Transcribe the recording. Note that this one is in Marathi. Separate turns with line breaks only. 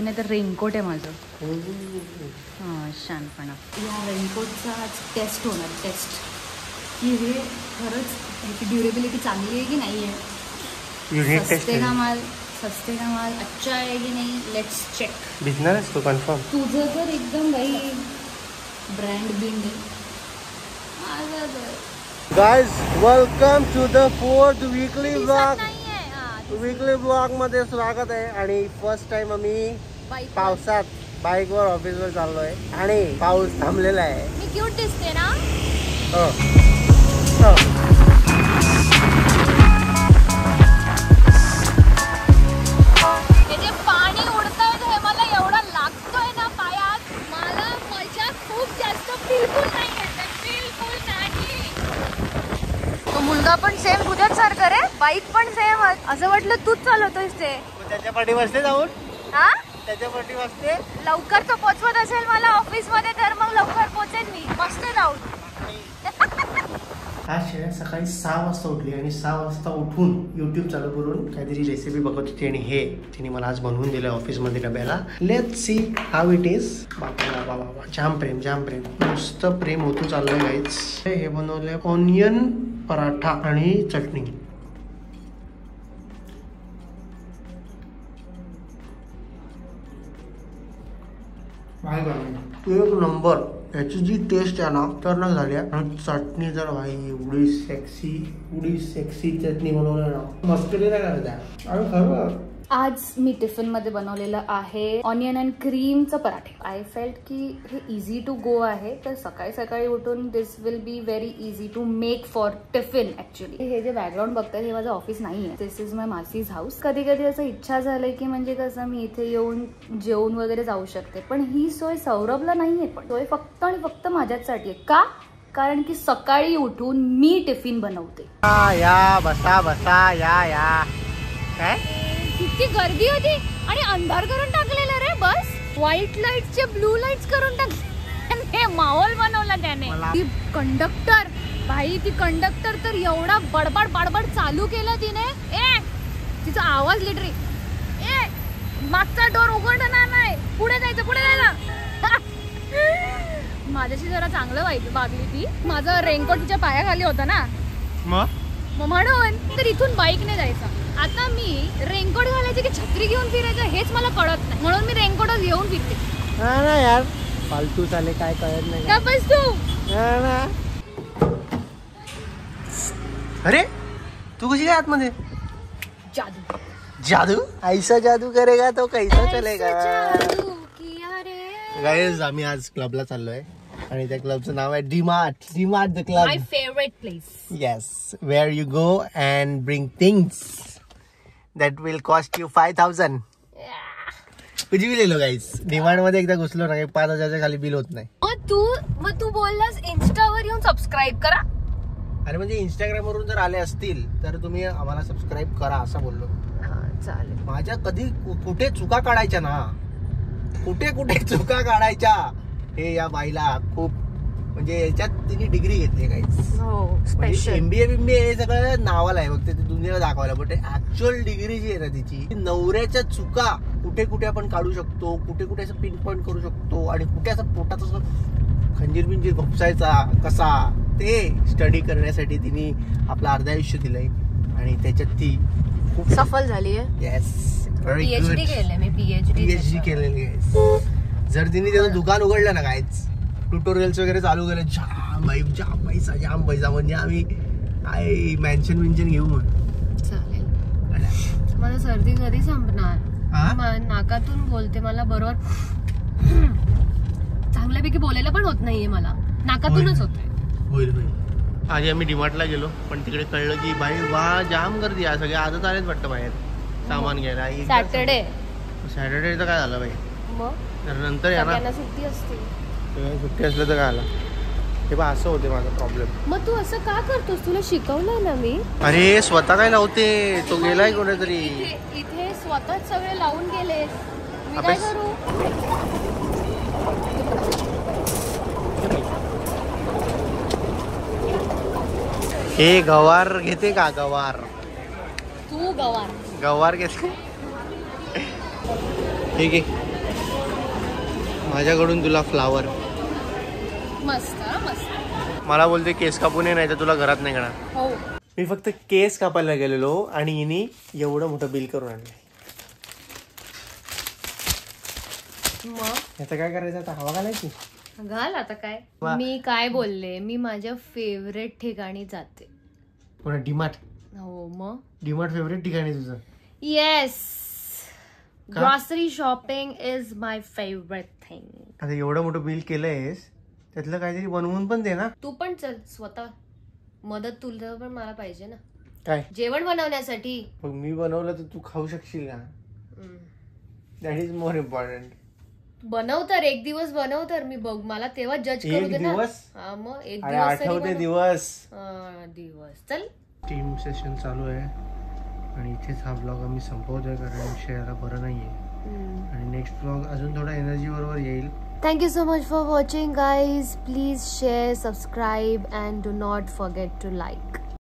नाही तर रेनकोट आहे माझं. हां शानपणा. या रेनकोटचा आज टेस्ट होणार, टेस्ट की हे खरंच ह्याची ड्युरेबिलिटी चांगली आहे की नाही आहे. सस्ते का माल अच्छा आहे की नाही. Let's check.
भिजणार आहेस तू कन्फर्म.
तुझं तर एकदम भाई ब्रँड बिंड माझं तर.
Guys welcome to the 4th weekly vlog. Weekly vlog मध्ये स्वागत आहे. आणि फर्स्ट टाइम आम्ही पावसात बाईकवर ऑफिसवर चाललोय आणि पाऊस थांबलेला आहे.
मी क्यूट दिसते ना. हे जे पाणी उडतंय हे मला एवढं लागतोय ना पायात. मला मजा खूप जास्त बिलकुल नाही येत, बिलकुल नाही. तो मुलगा पण सेम तुझ्याच सारखं रे. बाईक पण सेम. असं वाटलं तूच चालवतोयस ते.
त्याच्या पाठी बसते जाऊन.
हा
त्याच्या पाठी बसते.
लवकर तो पोचवत असेल मला ऑफिस मध्ये तर मग लवकर पोचेन मी मस्त जाऊन.
आज श्रेया सकाळी 6 वाजता उठली आणि 6 वाजता उठून यूट्यूब चालू करून काहीतरी रेसिपी बघत होती. आणि हे तिने मला आज बनवून दिलं ऑफिसमध्ये डब्याला. Let's see how it is. बाबा बाबा जाम प्रेम नुसतं प्रेम होतं चाललंय गाईज. हे बनवलंय ऑनियन पराठा आणि चटणी. एक नंबर. याची जी टेस्ट आहे ना तर ना झाल्या. आणि चटणी जर भाई एवढी सेक्सी चटणी बनवली ना मस्त नाही करत. आणि खरं
आज मी टिफिन मध्ये बनवलेलं आहे ऑनियन अँड क्रीमचं पराठे. आय फेल्ट की हे इझी टू गो आहे. तर सकाळी सकाळी उठून this will be very easy to make for tiffin. Actually हे जे बॅकग्राऊंड बघताय हे माझं ऑफिस नाहीये. दिस इज माय मासीज हाऊस. कधी कधी असं इच्छा झालंय की म्हणजे कसं मी इथे येऊन जेवून वगैरे जाऊ शकते. पण ही सोय सौरभला नाहीये. पण सोय फक्त आणि फक्त माझ्यासाठी आहे. का? कारण की सकाळी उठून मी टिफिन बनवते.
या बसा या काय
किती गर्दी होती आणि अंधार करून टाकलेलं रे. बस व्हाईट लाईट्सचे ब्लू लाईट्स करून टाकले. माहोल बनवला त्याने. ती कंडक्टर भाई ती कंडक्टर तर एवढा बडबड चालू केलं तिने. तिचा आवाज लिटरी मागचा डोर उघडणार नाही. पुढे जायचं. माझ्याशी जरा चांगलं वागली ती. माझं रेनकोट तिच्या पायाखाली होता ना म्हणून. तर इथून बाईकने जायचं. आता मी रेनकोट घालायचे की छत्री घेऊन फिरायचं हेच मला कळत नाही. म्हणून मी रेनकोटच घेऊन फिरते.
ना यार फालतू चाले काय कळत नाही
का बस तू.
अरे तू कशी काय आतमध्ये.
जादू
ऐसा जादू करेगा तो कैसा चलेगा. गाइस आम्ही आज क्लबला चाललोय आणि त्या क्लबचं नाव आहे DMart the club.
My favourite place.
Yes where you go and bring things that will cost you 5,000. कुछ भी ले लो गाइस. डीमार्ट मध्ये एकदा घुसलो ना 5,000च्या खाली बिल होत नाही.
मग तू बोललास इंस्टावर येऊन सबस्क्राईब करा.
अरे म्हणजे इंस्टाग्राम वरून जर आले असतील तर तुम्ही आम्हाला सबस्क्राईब करा असं बोललो.
चालेल.
माझ्या कधी कुठे चुका काढायच्या ना. कुठे चुका काढायच्या हे या बाईला खूप म्हणजे याच्यात तिने डिग्री घेतली गाईस. MBA हे सगळं नावाला आहे. फक्त दुनियाला दाखवायला. बट ऍक्च्युअल डिग्री जी आहे ना तिची नवऱ्याच्या चुका कुठे आपण काढू शकतो. कुठे असं पिन पॉइंट करू शकतो. आणि कुठे असं पोटात असं खंजीर घुपसायचा कसा ते स्टडी करण्यासाठी तिने आपलं अर्ध आयुष्य दिलंय. आणि त्याच्यात ती खूप
सफल झाली आहे.
येस
PhD केलंय मी. PhD
केलेली आहे. जर तिने त्याचं दुकान उघडलं ना गाईच ट्युटोरियल्स वगैरे चालू केलं जाम पैसा म्हणजे आम्ही मॅन्शन घेऊ मग.
चालेल. मला सर्दी कधी संपणार. नाकातून बोलते मला बरोबर चांगल्यापैकी बोलायला पण होत नाहीये. मला नाकातूनच होईल.
आज आम्ही डीमार्टला गेलो पण तिकडे कळलं की भाई वा जाम गर्दी आहे. सगळे आजच आलेच वाटतं बाहेर सामान घ्यायला.
सॅटर्डे
तर काय झालं बाई. तर नंतर या ना
सुट्टी असते.
सुट्टी असलं तर काय आला. हे बा असं होते माझा प्रॉब्लेम.
मग तू असं का करतोस. तुला शिकवलंय ना मी.
अरे स्वतः काय लावते. तो गेलाय कोणीतरी.
इथे स्वतःच सगळे लावून गेलेस. मी काय करू.
हे गवार घेते का. गवार
तू गवार
घेते. ठीक आहे माझ्याकडून तुला फ्लावर.
मस्त मस्त.
मला बोलते केस कापून ये, नाही तर तुला घरात नाही घेणार.
हो.
मी फक्त केस कापायला गेलेलो आणि हिने एवढं मोठं बिल करून आणलं.
मग
याचं काय करायचं आता? हवा घालायची.
घाल आता काय. मी काय बोलले, मी माझ्या फेवरेट ठिकाणी जाते.
पुन्हा डीमार्ट.
हो मग
डीमार्ट फेवरेट ठिकाणी तुझं?
Yes. Grocery shopping is my favourite thing.
आता एवढं मोठं बिल केलंयस, त्यातलं काहीतरी बनवून पण दे ना.
तू पण चल स्वतः. मदत तुला पण मला पाहिजे ना.
काय?
जेवण बनवण्यासाठी.
मग मी बनवलं तर तू खाऊ शकशील का? That is more important.
बनव तर, एक दिवस बनव तर, मी बघ, मला तेव्हा जज करू दे ना. हा मग एक दिवस.
आठवते दिवस.
दिवस. चल.
टीम सेशन चालू आहे आणि इथेच हा ब्लॉग आम्ही संपवतोय, कारण शेअरला बरं नाहीये. आणि नेक्स्ट ब्लॉग अजून थोडा एनर्जी बरोबर येईल.
Thank you so much for watching, guys. Please share, subscribe, and do not forget to like.